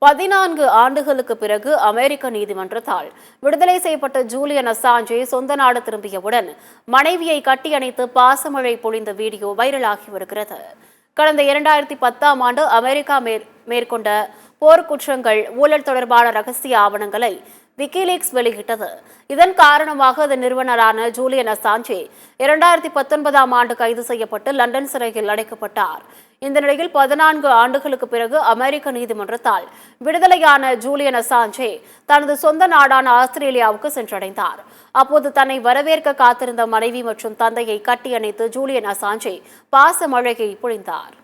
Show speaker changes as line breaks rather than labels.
14 ஆண்டுகளுக்கு பிறகு அமெரிக்க நீதிமன்றத்தால் விடுதலை செய்யப்பட்ட ஜூலியன் அசாஞ்சே சொந்த நாடு திரும்பியவுடன் மனைவியை கட்டியணைத்து பாசமழை பொழிந்த வீடியோ வைரலாகி வருகிறது. கடந்த 2010ஆம் ஆண்டு அமெரிக்கா மேற்கொண்ட போர்க்குற்றங்கள், ஊழல் தொடர்பான ரகசிய ஆவணங்களை விக்கிலீக்ஸ் வெளியிட்டது. இதன் காரணமாக அதன் நிறுவனரான ஜூலியன் அசாஞ்சே 2019ஆம் ஆண்டு கைது செய்யப்பட்டு லண்டன் சிறையில் அடைக்கப்பட்டார். இந்த நிலையில் 14 ஆண்டுகளுக்கு பிறகு அமெரிக்க நீதிமன்றத்தால் விடுதலையான ஜூலியன் அசாஞ்சே தனது சொந்த நாடான ஆஸ்திரேலியாவுக்கு சென்றடைந்தார். அப்போது தன்னை வரவேற்க காத்திருந்த மனைவி மற்றும் தந்தையை கட்டியணைத்து ஜூலியன் அசாஞ்சே பாச மழையை பொழிந்தார்.